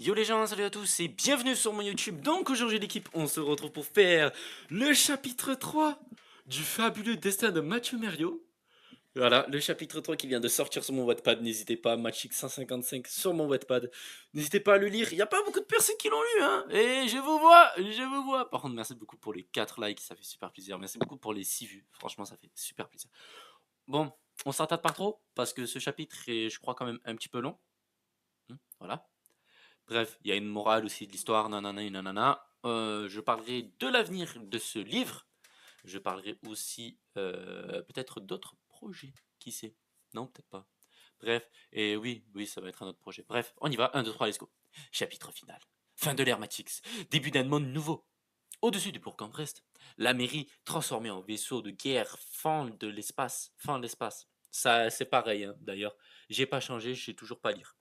Yo les gens, salut à tous et bienvenue sur mon YouTube. Donc aujourd'hui l'équipe, on se retrouve pour faire le chapitre 3 du fabuleux destin de Mathieu Merriot. Voilà, le chapitre 3 qui vient de sortir sur mon Wattpad. N'hésitez pas, Matchix 155 sur mon Wattpad. N'hésitez pas à le lire, il n'y a pas beaucoup de personnes qui l'ont lu, hein. Et je vous vois, je vous vois. Par contre, merci beaucoup pour les 4 likes, ça fait super plaisir. Merci beaucoup pour les 6 vues, franchement ça fait super plaisir. Bon, on s'attarde pas trop, parce que ce chapitre est, je crois, quand même un petit peu long. Voilà. Bref, il y a une morale aussi de l'histoire, nanana, nanana. Je parlerai de l'avenir de ce livre. Je parlerai aussi peut-être d'autres projets. Qui sait? Non, peut-être pas. Bref, et oui, oui, ça va être un autre projet. Bref, on y va. 1, 2, 3, let's go. Chapitre final. Fin de l'ère Matix. Début d'un monde nouveau. Au-dessus du Bourg-en-Brest, la mairie, transformée en vaisseau de guerre, fend de l'espace. Fend l'espace. Ça, c'est pareil, hein, d'ailleurs. J'ai pas changé, je sais toujours pas lire.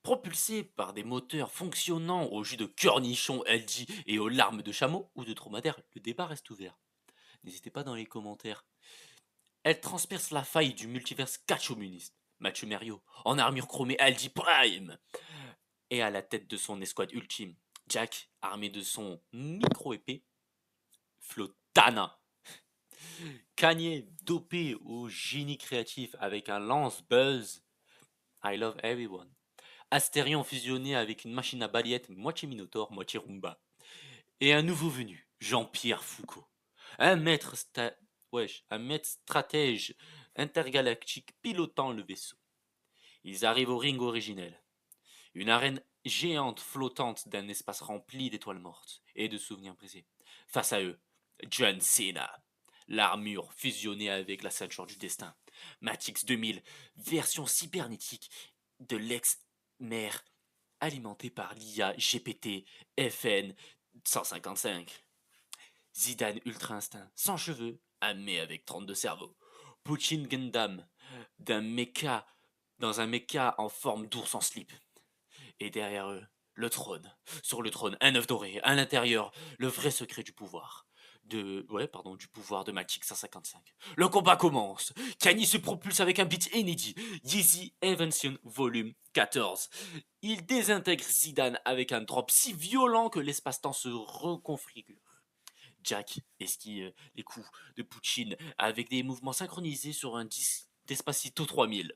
Propulsé par des moteurs fonctionnant au jus de cornichon LG et aux larmes de chameau ou de dromadaire, le débat reste ouvert. N'hésitez pas dans les commentaires. Elle transperce la faille du multiverse catch-communiste. Mathieu Merriot, en armure chromée LG Prime, et à la tête de son escouade ultime. Jack, armé de son micro-épée, Flotana. Kanye, dopé au génie créatif avec un lance-buzz. I love everyone. Astérion fusionné avec une machine à balayette moitié Minotaur, moitié Roomba. Et un nouveau venu, Jean-Pierre Foucault. Un maître, un maître stratège intergalactique pilotant le vaisseau. Ils arrivent au ring originel. Une arène géante flottante d'un espace rempli d'étoiles mortes et de souvenirs brisés. Face à eux, John Cena. L'armure fusionnée avec la ceinture du destin. Matix 2000, version cybernétique de l'ex-mère alimenté par l'IA GPT FN 155. Zidane Ultra Instinct, sans cheveux, mais avec 32 cerveaux. Puchin Gundam, d'un mecha, dans un mecha en forme d'ours en slip. Et derrière eux, le trône. Sur le trône, un œuf doré. À l'intérieur, le vrai secret du pouvoir. Du pouvoir de Magic 155. Le combat commence. Kanye se propulse avec un beat inédit. Yeezy Invention Volume 14. Il désintègre Zidane avec un drop si violent que l'espace-temps se reconfigure. Jack esquive les coups de Puccin avec des mouvements synchronisés sur un disque d'Espacito 3000.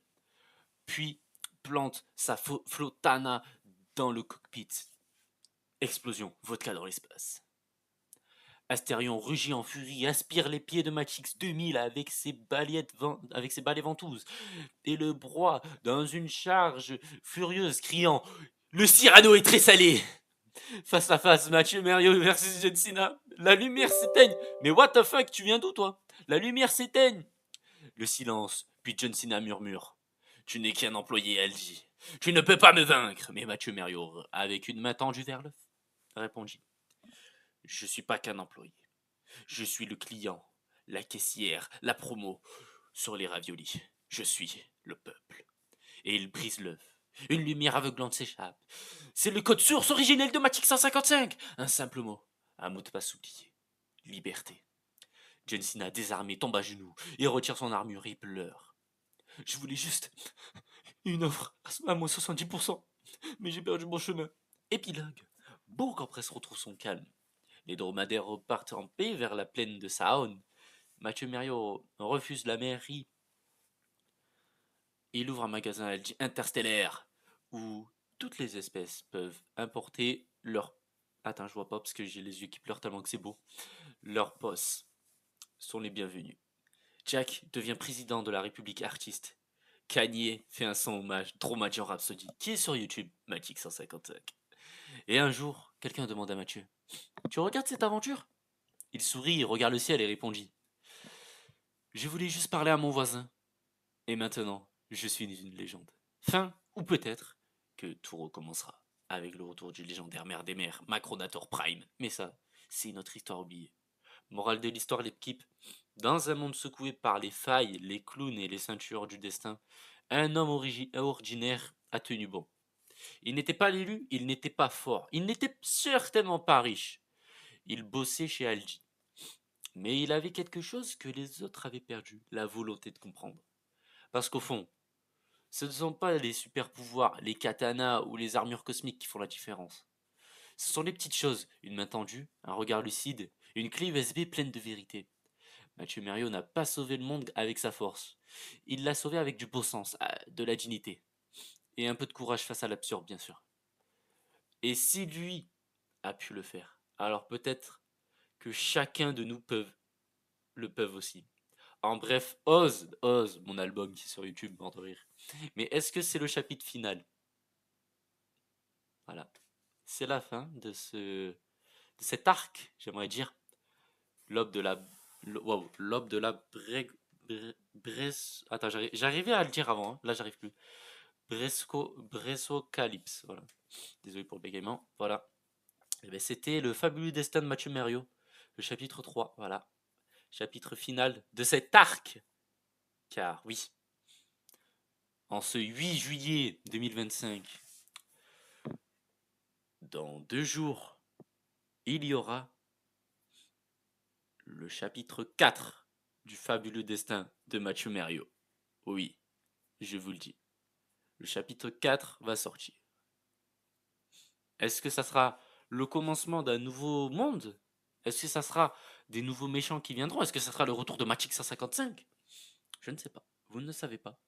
Puis plante sa flotana dans le cockpit. Explosion, vodka dans l'espace. Astérion rugit en furie, aspire les pieds de Matix 2000 avec avec ses balais ventouses, et le broie dans une charge furieuse, criant Le Cyrano est très salé. Face à face, Mathieu Merriot versus John Cena. La lumière s'éteigne. Mais what the fuck, tu viens d'où toi? La lumière s'éteigne. Le silence, puis John Cena murmure. Tu n'es qu'un employé, LG. Tu ne peux pas me vaincre. Mais Mathieu Merriot, avec une main tendue vers l'œuf, répondit. Je suis pas qu'un employé. Je suis le client, la caissière, la promo sur les raviolis. Je suis le peuple. Et il brise l'œuf. Une lumière aveuglante s'échappe. C'est le code source originel de Matic 155. Un simple mot. Un mot de passe oublié. Liberté. John Cena, désarmé, tombe à genoux et retire son armure et pleure. Je voulais juste une offre à moins 70%, mais j'ai perdu mon chemin. Épilogue. Bourg-en-Bresse retrouve son calme. Les dromadaires repartent en paix vers la plaine de Saône. Mathieu Merriot refuse la mairie. Il ouvre un magasin interstellaire où toutes les espèces peuvent importer leur... Attends, je vois pas parce que j'ai les yeux qui pleurent tellement que c'est beau. Leurs boss sont les bienvenus. Jack devient président de la République artiste. Kanye fait un son hommage Dromageddon Rhapsody qui est sur YouTube, Magic 155. Et un jour, quelqu'un demande à Mathieu Tu regardes cette aventure? Il sourit, regarde le ciel et répondit Je voulais juste parler à mon voisin. Et maintenant, je suis une légende. Fin, ou peut-être que tout recommencera avec le retour du légendaire maire des mers, Macronator Prime. Mais ça, c'est une autre histoire oubliée. Morale de l'histoire, l'équipe. Dans un monde secoué par les failles, les clowns et les ceintures du destin, un homme ordinaire a tenu bon. Il n'était pas l'élu, il n'était pas fort, il n'était certainement pas riche. Il bossait chez Algi. Mais il avait quelque chose que les autres avaient perdu, la volonté de comprendre. Parce qu'au fond, Ce ne sont pas les super pouvoirs, les katanas ou les armures cosmiques qui font la différence. Ce sont les petites choses, une main tendue, un regard lucide, une clé USB pleine de vérité. Mathieu Merriot n'a pas sauvé le monde avec sa force. Il l'a sauvé avec du beau sens, de la dignité. Et un peu de courage face à l'absurde, bien sûr. Et si lui a pu le faire, alors peut-être que chacun de nous le peuvent aussi. En bref, Ose, mon album qui est sur YouTube, mort de rire. Mais est-ce que c'est le chapitre final? Voilà. C'est la fin de cet arc, j'aimerais dire. L'aube de la. L'aube de la Attends, j'arrivais à le dire avant, hein. Là j'arrive plus. Bressocalypse, voilà. Désolé pour le bégaiement. Voilà. Eh ben, c'était le fabuleux destin de Mathieu Merriot, le chapitre 3, voilà. Chapitre final de cet arc. Car oui, en ce 8 juillet 2025, dans 2 jours, il y aura le chapitre 4 du fabuleux destin de Mathieu Merriot. Oui, je vous le dis. Le chapitre 4 va sortir. Est-ce que ça sera le commencement d'un nouveau monde? Est-ce que ça sera des nouveaux méchants qui viendront? Est-ce que ça sera le retour de Matrix 155? Je ne sais pas. Vous ne le savez pas.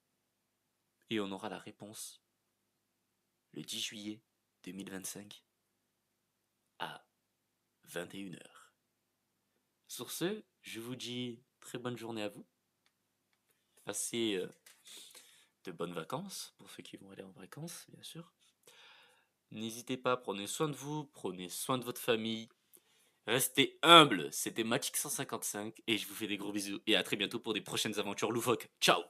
Et on aura la réponse le 10 juillet 2025 à 21h. Sur ce, je vous dis très bonne journée à vous. Passez de bonnes vacances, pour ceux qui vont aller en vacances, bien sûr. N'hésitez pas, prenez soin de vous, prenez soin de votre famille. Restez humble, c'était Matrix 155 et je vous fais des gros bisous et à très bientôt pour des prochaines aventures loufoques. Ciao!